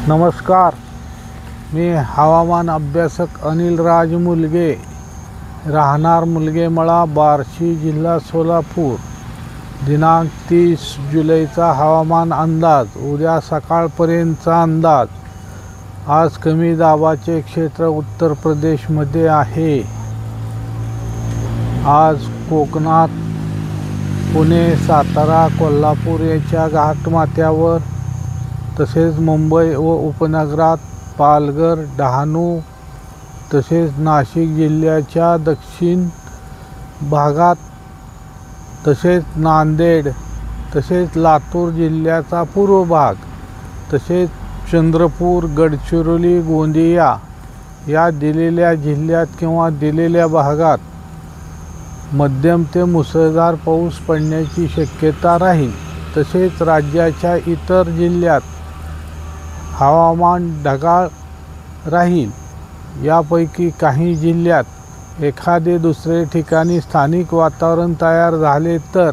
नमस्कार, मी हवामान अभ्यासक अनिलराज मुलगे, राहणार मुलगेमळा, बार्शी, जिल्हा सोलापूर. दिनांक 30 जुलैचा हवामान अंदाज. उद्या सकाळपर्यंतचा अंदाज. आज कमी दाबाचे क्षेत्र उत्तर प्रदेशमध्ये आहे. आज कोकणात पुणे, सातारा, कोल्हापूर यांच्या घाटमाथ्यावर, तसेच मुंबई व उपनगरात, पालघर, डहाणू, तसेच नाशिक जिल्ह्याच्या दक्षिण भागात, तसेच नांदेड, तसेच लातूर जिल्ह्याचा पूर्व भाग, तसेच चंद्रपूर, गडचिरोली, गोंदिया या दिलेल्या जिल्ह्यात किंवा दिलेल्या भागात मध्यम ते मुसळधार पाऊस पडण्याची शक्यता राहील. तसेच राज्याच्या इतर जिल्ह्यात हवामान ढगाळ राहील. यापैकी काही जिल्ह्यात एखादे दुसरे ठिकाणी स्थानिक वातावरण तयार झाले तर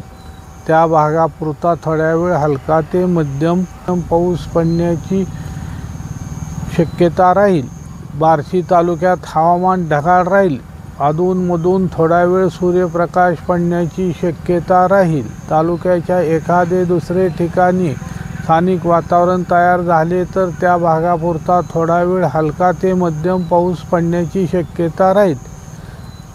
त्या भागापुरता थोड्या वेळ हलका ते मध्यम पाऊस पडण्याची शक्यता राहील. बार्शी तालुक्यात हवामान ढगाळ राहील. अधूनमधून थोडा वेळ सूर्यप्रकाश पडण्याची शक्यता राहील. तालुक्याच्या एखादे दुसरे ठिकाणी स्थानिक वातावरण तयार झाले तर त्या भागापुरता थोडा वेळ हलका ते मध्यम पाऊस पडण्याची शक्यता राहील.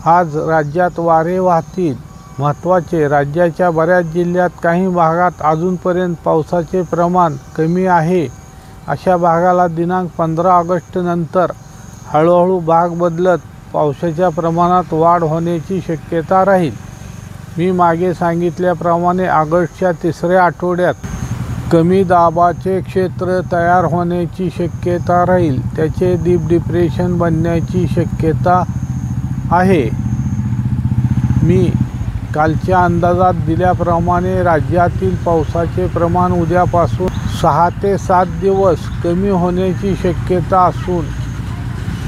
आज राज्यात वारे वाहतील. महत्त्वाचे, राज्याच्या बऱ्याच जिल्ह्यात काही भागात अजूनपर्यंत पावसाचे प्रमाण कमी आहे. अशा भागाला दिनांक 15 ऑगस्ट नंतर हळूहळू भाग बदलत पावसाच्या प्रमाणात वाढ होण्याची शक्यता राहील. मी मागे सांगितल्याप्रमाणे ऑगस्टच्या तिसऱ्या आठवड्यात कमी दाबाचे क्षेत्र तयार होण्याची शक्यता राहील. त्याचे डीप डिप्रेशन बनण्याची शक्यता आहे. मी कालच्या अंदाजात दिल्याप्रमाणे राज्यातील पावसाचे प्रमाण उद्यापासून 6 ते 7 दिवस कमी होण्याची शक्यता असून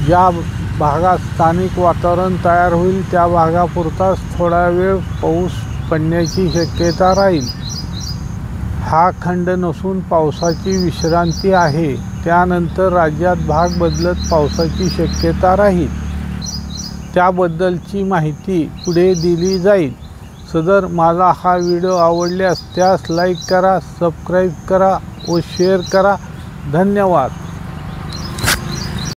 ज्या भागात स्थानिक वातावरण तयार होईल त्या भागापुरताच थोडा वेळ पाऊस पडण्याची शक्यता राहील. हा खंड नसून पावसाची विश्रांती आहे. त्यानंतर राज्यात भाग बदलत पावसाची शक्यता राहील. त्याबद्दलची माहिती पुढे दिली जाईल. सदर माझा हा व्हिडिओ आवडल्यास त्यास लाईक करा, सबस्क्राईब करा व शेअर करा. धन्यवाद.